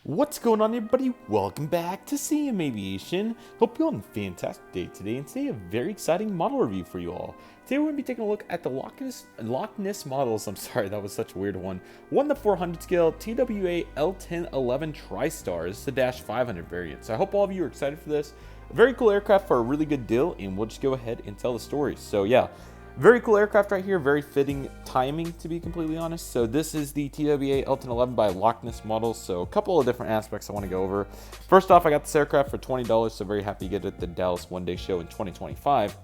What's going on, everybody? Welcome back to Aviation. Hope you're on a fantastic day today, and today a very exciting model review for you all. Today we're going to be taking a look at the Loch Ness models. I'm sorry, that was such a weird one. 1:400 scale TWA L1011 TriStar. This is the Dash 500 variant. So I hope all of you are excited for this. A very cool aircraft for a really good deal, and we'll just go ahead and tell the story. So yeah. Very cool aircraft right here, very fitting timing to be completely honest. So this is the TWA L1011 by Loch Ness models. So a couple of different aspects I want to go over. First off, I got this aircraft for $20, so very happy to get it at the Dallas One Day Show in 2025.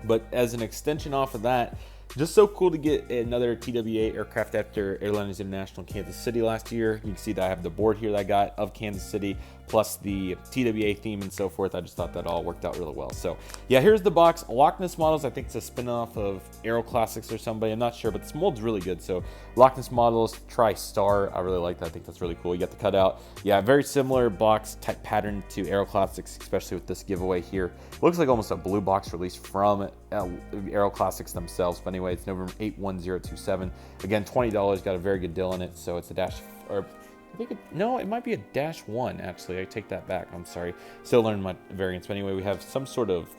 But as an extension off of that, just so cool to get another TWA aircraft after Airliners International in Kansas City last year. You can see that I have the board here that I got of Kansas City, plus the TWA theme and so forth. I just thought that all worked out really well. So yeah, here's the box. Loch Ness models, I think it's a spin-off of Aero Classics or somebody, I'm not sure, but this mold's really good. So Loch Ness models, TriStar, I really like that. I think that's really cool. You got the cutout. Yeah, very similar box type pattern to Aero Classics, especially with this giveaway here. Looks like almost a blue box released from Aero Classics themselves. But anyway, it's November 81027. Again, $20, got a very good deal on it. So it's a Dash, or I think it might be a Dash 1 actually. I take that back. I'm sorry. Still learning my variants. But anyway, we have some sort of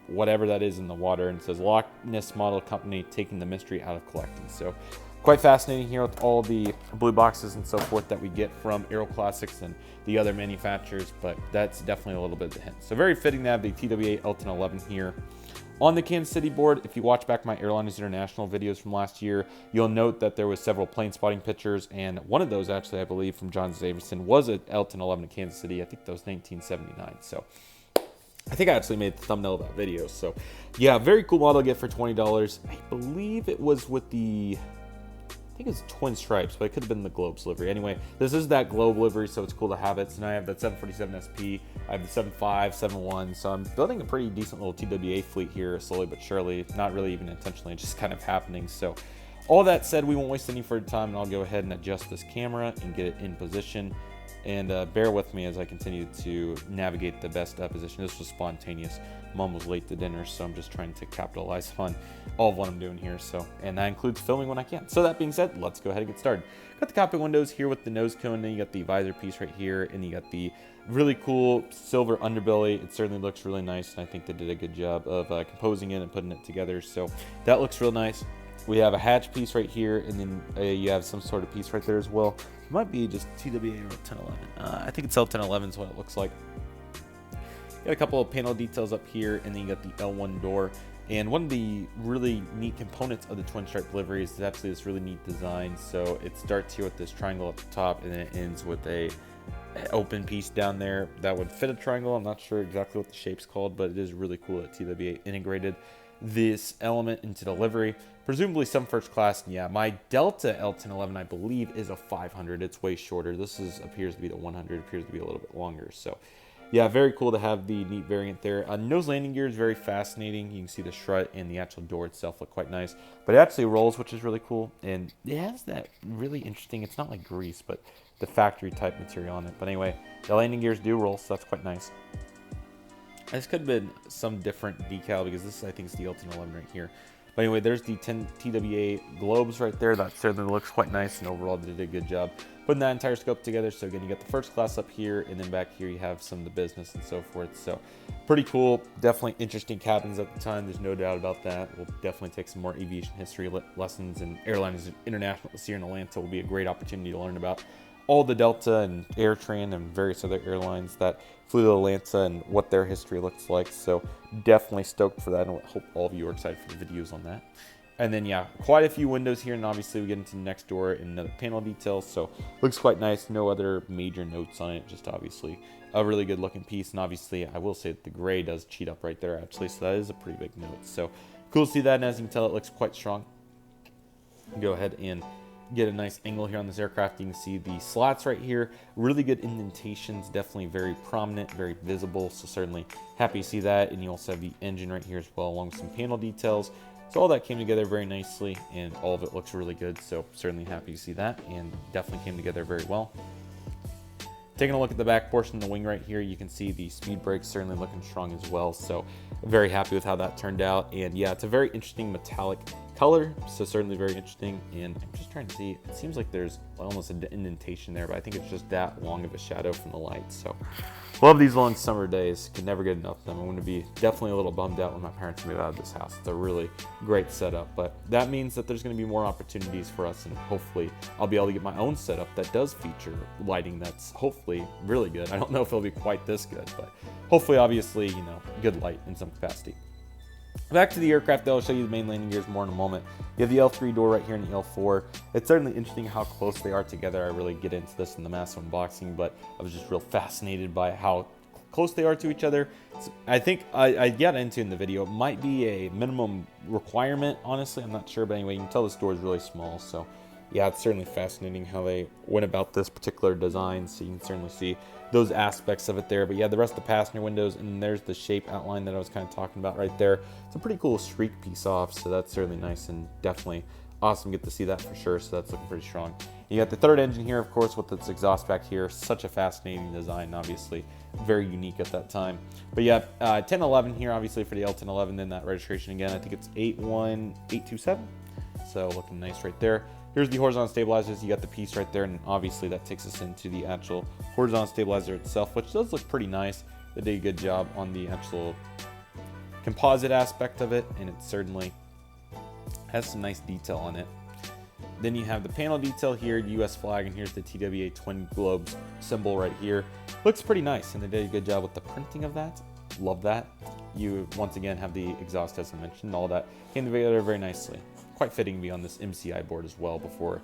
whatever that is in the water, and it says Loch Ness Model Company taking the mystery out of collecting. So quite fascinating here with all the blue boxes and so forth that we get from Aero Classics and the other manufacturers, but that's definitely a little bit of a hint. So very fitting to have the TWA L1011 here on the Kansas City board. If you watch back my Airliners International videos from last year, you'll note that there was several plane spotting pictures, and one of those actually, I believe, from John Davidson was at L1011 in Kansas City. I think that was 1979. So I think I actually made the thumbnail of that video. So yeah, very cool model to get for $20. I believe it was with the, I think it's twin stripes, but it could have been the Globes livery. Anyway, this is that Globe livery, so it's cool to have it. So now I have that 747 SP, I have the 75, 71, so I'm building a pretty decent little TWA fleet here, slowly but surely. Not really even intentionally, just kind of happening. So all that said, we won't waste any further time, and I'll go ahead and adjust this camera and get it in position. And bear with me as I continue to navigate the best position. This was spontaneous. Mom was late to dinner, so I'm just trying to capitalize on all of what I'm doing here. So, and that includes filming when I can. So that being said, let's go ahead and get started. Got the cockpit windows here with the nose cone, then you got the visor piece right here, and you got the really cool silver underbelly. It certainly looks really nice, and I think they did a good job of composing it and putting it together. So that looks real nice. We have a hatch piece right here, and then you have some sort of piece right there as well. It might be just TWA or 1011. I think it's L1011 is what it looks like. Got a couple of panel details up here, and then you got the L1 door. And one of the really neat components of the twin stripe livery is actually this really neat design. So it starts here with this triangle at the top, and then it ends with a open piece down there that would fit a triangle. I'm not sure exactly what the shape's called, but it is really cool that TWA integrated this element into the livery. Presumably some first class. And yeah, my Delta L1011, I believe, is a 500. It's way shorter. This appears to be the 100. Appears to be a little bit longer. So yeah, very cool to have the neat variant there. Nose landing gear is very fascinating. You can see the strut and the actual door itself look quite nice. But it actually rolls, which is really cool. And it has that really interesting, it's not like grease, but the factory type material on it. But anyway, the landing gears do roll, so that's quite nice. This could have been some different decal, because this, I think, is the L1011 right here. But anyway, there's the 10 TWA globes right there. That certainly looks quite nice, and overall they did a good job putting that entire scope together. So again, you got the first class up here, and then back here you have some of the business and so forth. So pretty cool. Definitely interesting cabins at the time. There's no doubt about that. We'll definitely take some more aviation history lessons, and Airliners International this year in Atlanta will be a great opportunity to learn about all the Delta and AirTran and various other airlines that flew to Atlanta and what their history looks like. So definitely stoked for that, and I hope all of you are excited for the videos on that. And then yeah, quite a few windows here, and obviously we get into the next door and another panel details. So looks quite nice. No other major notes on it, just obviously a really good looking piece. And obviously I will say that the gray does cheat up right there actually, so that is a pretty big note. So cool to see that, and as you can tell, it looks quite strong. Go ahead and get a nice angle here on this aircraft. You can see the slots right here, really good indentations, definitely very prominent, very visible, so certainly happy to see that. And you also have the engine right here as well, along with some panel details. So all that came together very nicely, and all of it looks really good, so certainly happy to see that, and definitely came together very well. Taking a look at the back portion of the wing right here, you can see the speed brakes certainly looking strong as well. So very happy with how that turned out. And yeah, it's a very interesting metallic color, so certainly very interesting. And I'm just trying to see, it seems like there's almost an indentation there, but I think it's just that long of a shadow from the light. So love these long summer days, could never get enough of them. I'm going to be definitely a little bummed out when my parents move out of this house. It's a really great setup, but that means that there's going to be more opportunities for us, and hopefully I'll be able to get my own setup that does feature lighting that's hopefully really good. I don't know if it'll be quite this good, but hopefully, obviously, you know, good light in some capacity. Back to the aircraft, though, I'll show you the main landing gears more in a moment. You have the L3 door right here and the L4. It's certainly interesting how close they are together. I really get into this in the massive unboxing, but I was just real fascinated by how close they are to each other. I think I got into in the video, it might be a minimum requirement, honestly, I'm not sure, but anyway, you can tell this door is really small, so yeah, it's certainly fascinating how they went about this particular design, so you can certainly see those aspects of it there. But yeah, the rest of the passenger windows, and there's the shape outline that I was kind of talking about right there. It's a pretty cool streak piece off, so that's certainly nice and definitely awesome to get to see that for sure, so that's looking pretty strong. You got the third engine here, of course, with its exhaust back here. Such a fascinating design, obviously very unique at that time. But yeah, 1011 here, obviously for the L1011, then that registration again, I think it's 81827, so looking nice right there. Here's the horizontal stabilizers. You got the piece right there, and obviously that takes us into the actual horizontal stabilizer itself, which does look pretty nice. They did a good job on the actual composite aspect of it, and it certainly has some nice detail on it. Then you have the panel detail here, US flag, and here's the TWA twin globes symbol right here. Looks pretty nice, and they did a good job with the printing of that. Love that. You once again have the exhaust, as I mentioned, all that came together very nicely. Quite fitting to be on this MCI board as well before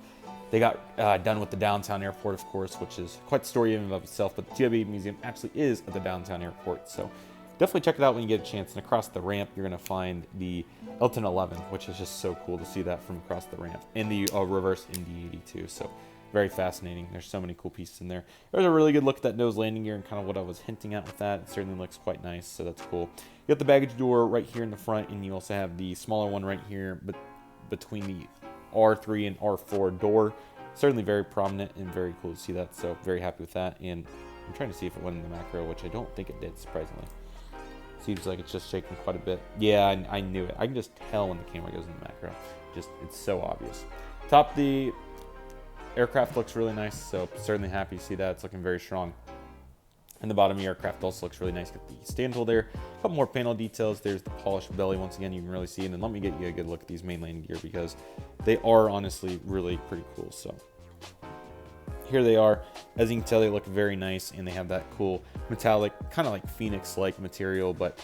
they got done with the downtown airport, of course, which is quite the story in and of itself. But the TWA Museum actually is at the downtown airport, so definitely check it out when you get a chance. And across the ramp, you're going to find the L1011, which is just so cool to see that from across the ramp, and the reverse MD-82. So very fascinating. There's so many cool pieces in there. There's a really good look at that nose landing gear and kind of what I was hinting at with that. It certainly looks quite nice, so that's cool. You got the baggage door right here in the front, and you also have the smaller one right here, but between the R3 and R4 door. Certainly very prominent and very cool to see that, so very happy with that. And I'm trying to see if it went in the macro, which I don't think it did, surprisingly. Seems like it's just shaking quite a bit. Yeah, I knew it. I can just tell when the camera goes in the macro. Just, it's so obvious. Top of the aircraft looks really nice, so certainly happy to see that. It's looking very strong. And the bottom of the aircraft also looks really nice. Got the stand tool there. A couple more panel details. There's the polished belly. Once again, you can really see. And then let me get you a good look at these main landing gear, because they are honestly really pretty cool. So here they are. As you can tell, they look very nice, and they have that cool metallic, kind of like Phoenix-like material, but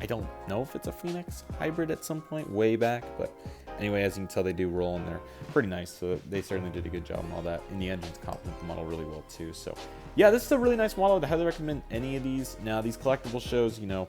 I don't know if it's a Phoenix hybrid at some point way back, but anyway, as you can tell, they do roll, and they're pretty nice, so they certainly did a good job on all that, and the engines complement the model really well too. So yeah, this is a really nice model. I'd highly recommend any of these. Now, these collectible shows, you know,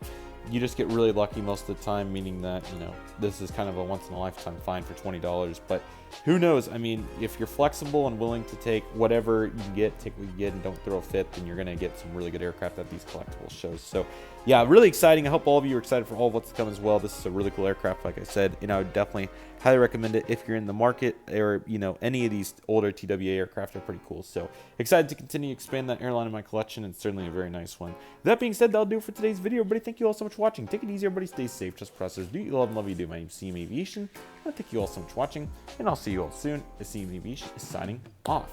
you just get really lucky most of the time, meaning that, you know, this is kind of a once-in-a-lifetime find for $20. But who knows? I mean, if you're flexible and willing to take whatever you can get, take what you get, and don't throw a fit, then you're going to get some really good aircraft at these collectible shows. So yeah, really exciting. I hope all of you are excited for all of what's to come as well. This is a really cool aircraft, like I said, and I would definitely highly recommend it if you're in the market, or, you know, any of these older TWA aircraft are pretty cool. So excited to continue to expand that airline in my collection, and certainly a very nice one. That being said, that'll do it for today's video. Everybody, thank you all so much for watching. Take it easy, everybody. Stay safe. Just processors. Do you love and love you do. My name's CM Aviation. I thank you all so much for watching, and I'll see you all soon as CM Aviation is signing off.